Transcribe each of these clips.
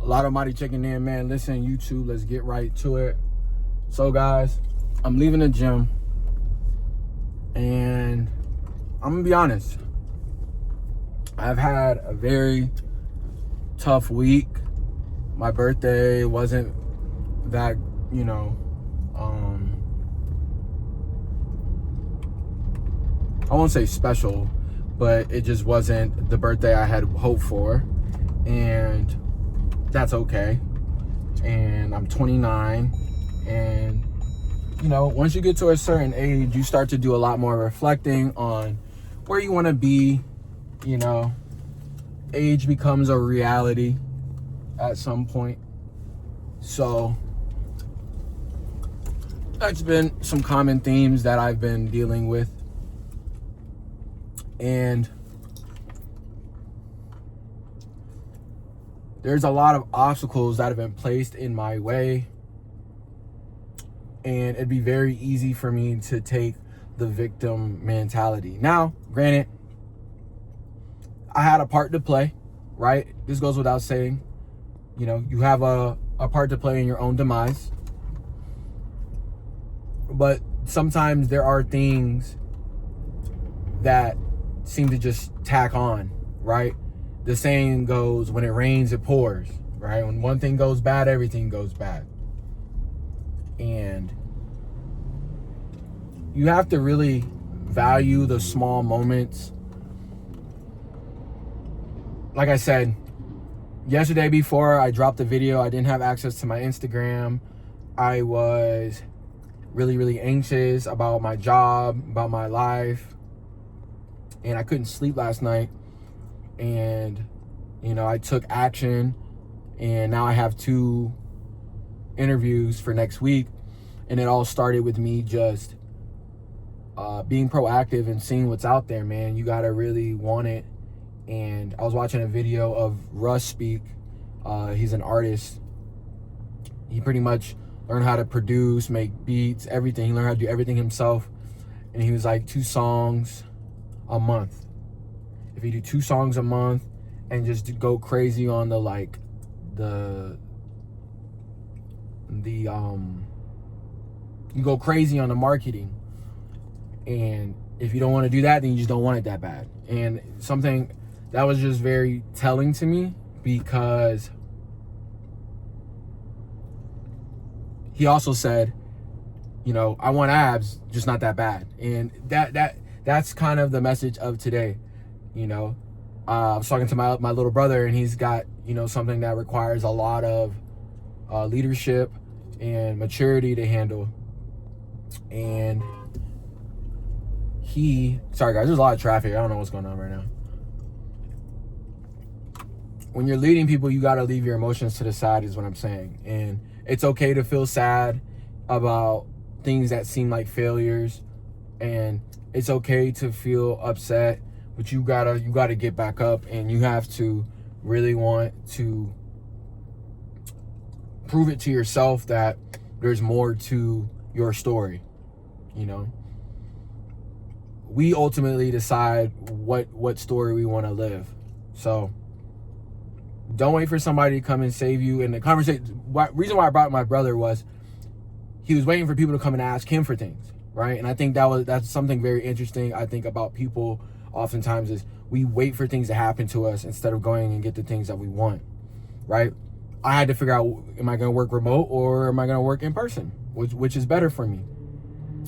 A lot of mighty checking in, man. Listen, YouTube, let's get right to it. So, guys, I'm leaving the gym, and I'm gonna be honest. I've had a very tough week. My birthday wasn't that, I won't say special, but it just wasn't the birthday I had hoped for, and that's okay. And I'm 29, and once you get to a certain age, you start to do a lot more reflecting on where you want to be. Age becomes a reality at some point. So that's been some common themes that I've been dealing with. And there's a lot of obstacles that have been placed in my way. And it'd be very easy for me to take the victim mentality. Now, granted, I had a part to play, right? This goes without saying. You have a part to play in your own demise. But sometimes there are things that seem to just tack on, right? The saying goes, when it rains, it pours, right? When one thing goes bad, everything goes bad. And you have to really value the small moments. Like I said, yesterday before I dropped the video, I didn't have access to my Instagram. I was really, really anxious about my job, about my life. And I couldn't sleep last night. And, I took action. And now I have 2 interviews for next week. And it all started with me just being proactive and seeing what's out there, man. You got to really want it. And I was watching a video of Russ speak. He's an artist. He pretty much learned how to produce, make beats, everything. He learned how to do everything himself. And he was like 2 songs a month. If you do 2 songs a month and just go crazy on you go crazy on the marketing. And if you don't want to do that, then you just don't want it that bad. And something that was just very telling to me, because he also said, I want abs, just not that bad. And that's kind of the message of today. I was talking to my little brother, and he's got, something that requires a lot of leadership and maturity to handle. And sorry guys, there's a lot of traffic. I don't know what's going on right now. When you're leading people, you got to leave your emotions to the side, is what I'm saying. And it's okay to feel sad about things that seem like failures, and it's okay to feel upset, but you gotta get back up, and you have to really want to prove it to yourself that there's more to your story. We ultimately decide what story we want to live. So don't wait for somebody to come and save you. And the conversation, reason why I brought my brother was he was waiting for people to come and ask him for things, right? And I think that's something very interesting. I think about people oftentimes is we wait for things to happen to us instead of going and get the things that we want, right? I had to figure out, am I going to work remote or am I going to work in person? Which is better for me,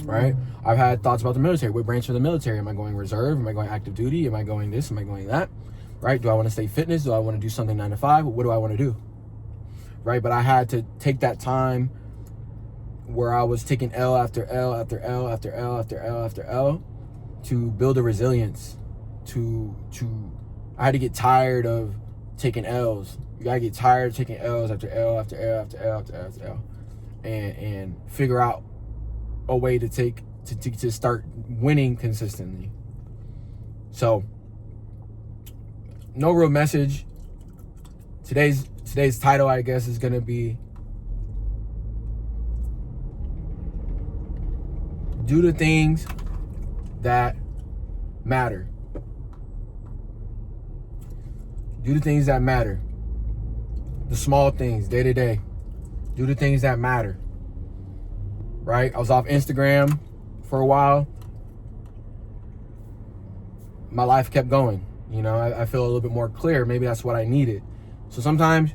right? I've had thoughts about the military. What branch of the military? Am I going reserve? Am I going active duty? Am I going this? Am I going that? Right? Do I want to stay fitness? Do I want to do something 9 to 5? What do I want to do? Right? But I had to take that time where I was taking L after L after L after L after L after L to build a resilience. I had to get tired of taking L's. You gotta get tired of taking L's after L after L after L after L after L, and figure out a way to start winning consistently. So, no real message. Today's title, I guess, is gonna be do the things that matter. Do the things that matter. the small things, day to day. Do the things that matter, right? I was off Instagram for a while. My life kept going. You know, I feel a little bit more clear. Maybe that's what I needed. So sometimes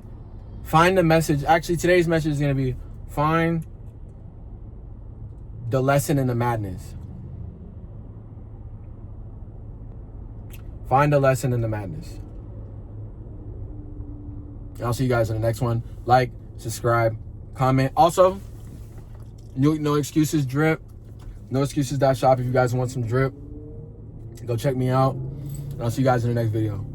find the message. Actually, today's message is going to be find the lesson in the madness. Find the lesson in the madness. I'll see you guys in the next one. Like, subscribe, comment. Also, no excuses drip. No excuses.shop if you guys want some drip. Go check me out. And I'll see you guys in the next video.